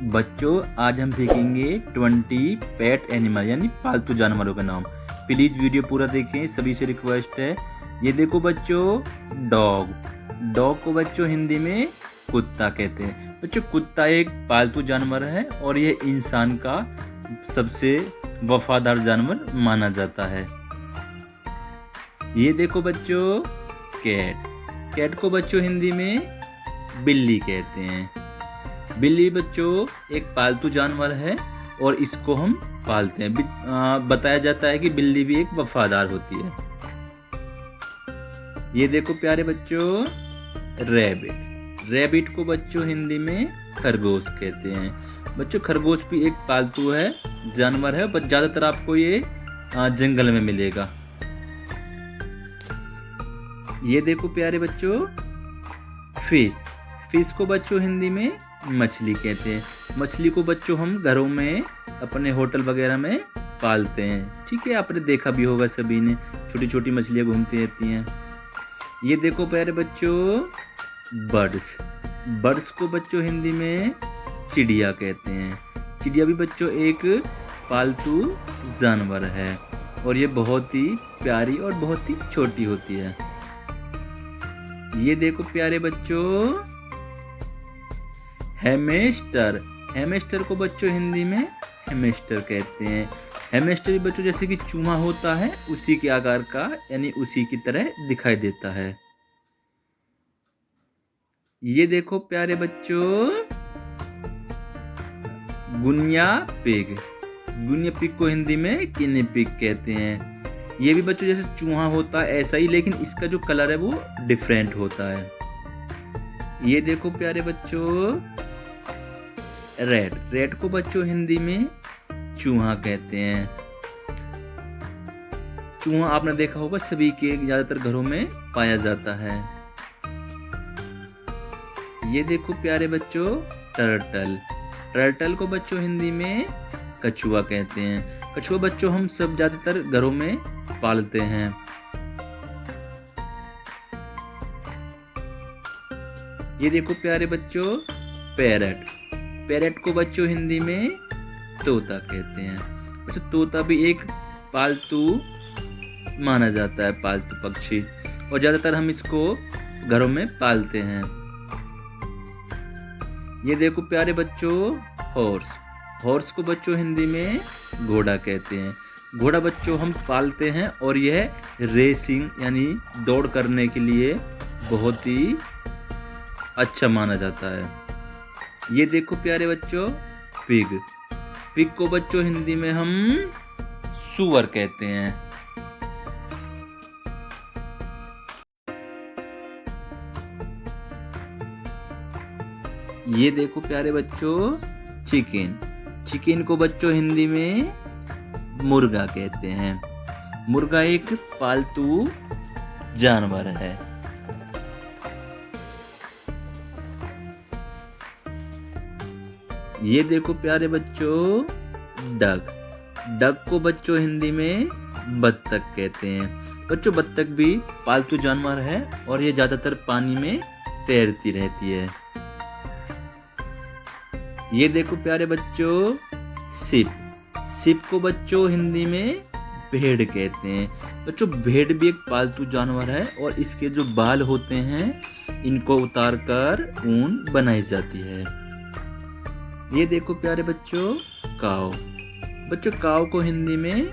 बच्चों आज हम सीखेंगे 20 पेट एनिमल यानी पालतू जानवरों का नाम। प्लीज़ वीडियो पूरा देखें, सभी से रिक्वेस्ट है। ये देखो बच्चों, डॉग को बच्चों हिंदी में कुत्ता कहते हैं। बच्चों कुत्ता एक पालतू जानवर है और ये इंसान का सबसे वफादार जानवर माना जाता है। ये देखो बच्चों, कैट को बच्चों हिंदी में बिल्ली कहते हैं। बिल्ली बच्चों एक पालतू जानवर है और इसको हम पालते हैं। बताया जाता है कि बिल्ली भी एक वफादार होती है। ये देखो प्यारे बच्चों, रैबिट को बच्चों हिंदी में खरगोश कहते हैं। बच्चों खरगोश भी एक पालतू है जानवर है, पर ज्यादातर आपको ये जंगल में मिलेगा। ये देखो प्यारे बच्चों, फिश को बच्चों हिंदी में मछली कहते हैं। मछली को बच्चों हम घरों में अपने होटल वगैरह में पालते हैं। ठीक है, आपने देखा भी होगा सभी ने, छोटी छोटी मछलियां घूमती रहती हैं। ये देखो प्यारे बच्चों, बर्ड्स को बच्चों हिंदी में चिड़िया कहते हैं। चिड़िया भी बच्चों एक पालतू जानवर है और ये बहुत ही प्यारी और बहुत ही छोटी होती है। ये देखो प्यारे बच्चों, हैमस्टर को बच्चों हिंदी में हैमस्टर कहते हैं। हैमस्टर भी बच्चों जैसे कि चूहा होता है उसी के आकार का, यानी उसी की तरह दिखाई देता है। ये देखो प्यारे बच्चों, गुनिया पिग को हिंदी में गिनी पिग कहते हैं। ये भी बच्चों जैसे चूहा होता है ऐसा ही, लेकिन इसका जो कलर है वो डिफरेंट होता है। ये देखो प्यारे बच्चों, रेड को बच्चों हिंदी में चूहा कहते हैं। चूहा आपने देखा होगा सभी के ज्यादातर घरों में पाया जाता है। ये देखो प्यारे बच्चों, टर्टल को बच्चों हिंदी में कछुआ कहते हैं। कछुआ बच्चों हम सब ज्यादातर घरों में पालते हैं। ये देखो प्यारे बच्चों, पैरट को बच्चों हिंदी में तोता कहते हैं। बच्चों तोता भी एक पालतू माना जाता है, पालतू पक्षी, और ज्यादातर हम इसको घरों में पालते हैं। ये देखो प्यारे बच्चों, हॉर्स को बच्चों हिंदी में घोड़ा कहते हैं। घोड़ा बच्चों हम पालते हैं और यह रेसिंग यानी दौड़ करने के लिए बहुत ही अच्छा माना जाता है। ये देखो प्यारे बच्चों, पिग को बच्चों हिंदी में हम सूअर कहते हैं। ये देखो प्यारे बच्चों, चिकन को बच्चों हिंदी में मुर्गा कहते हैं। मुर्गा एक पालतू जानवर है। ये देखो प्यारे बच्चों, डक को बच्चों हिंदी में बत्तख कहते हैं। बच्चों बत्तख भी पालतू जानवर है और ये ज्यादातर पानी में तैरती रहती है। ये देखो प्यारे बच्चों, सिप को बच्चों हिंदी में भेड़ कहते हैं। बच्चों भेड़ भी एक पालतू जानवर है और इसके जो बाल होते हैं इनको उतार कर ऊन बनाई जाती है। ये देखो प्यारे बच्चों, काव को हिंदी में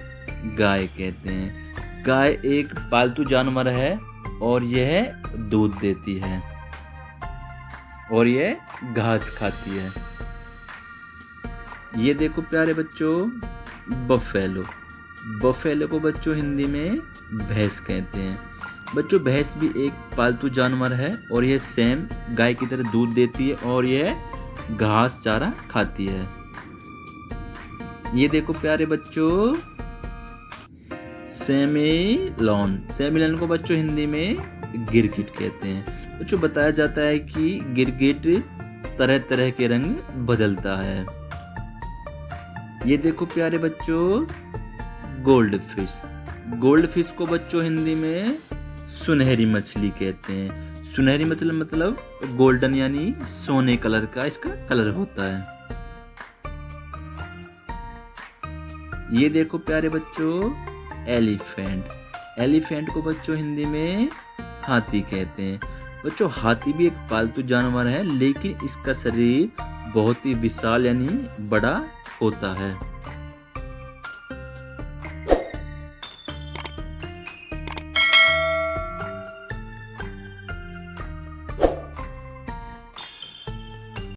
गाय कहते हैं। गाय एक पालतू जानवर है और यह दूध देती है और यह घास खाती है। ये देखो प्यारे बच्चों, बफेलो को बच्चों हिंदी में भैंस कहते हैं। बच्चों भैंस भी एक पालतू जानवर है और यह सेम गाय की तरह दूध देती है और यह घास चारा खाती है। ये देखो प्यारे बच्चों, सेमिलॉन को बच्चों हिंदी में गिरगिट कहते हैं। बच्चों बताया जाता है कि गिरगिट तरह तरह के रंग बदलता है। ये देखो प्यारे बच्चों, गोल्डफिश को बच्चों हिंदी में सुनहरी मछली कहते हैं। सुनहरी मतलब गोल्डन यानी सोने कलर का इसका कलर होता है। ये देखो प्यारे बच्चों, एलिफेंट। एलिफेंट को बच्चों हिंदी में हाथी कहते हैं। बच्चों हाथी भी एक पालतू जानवर है, लेकिन इसका शरीर बहुत ही विशाल यानी बड़ा होता है।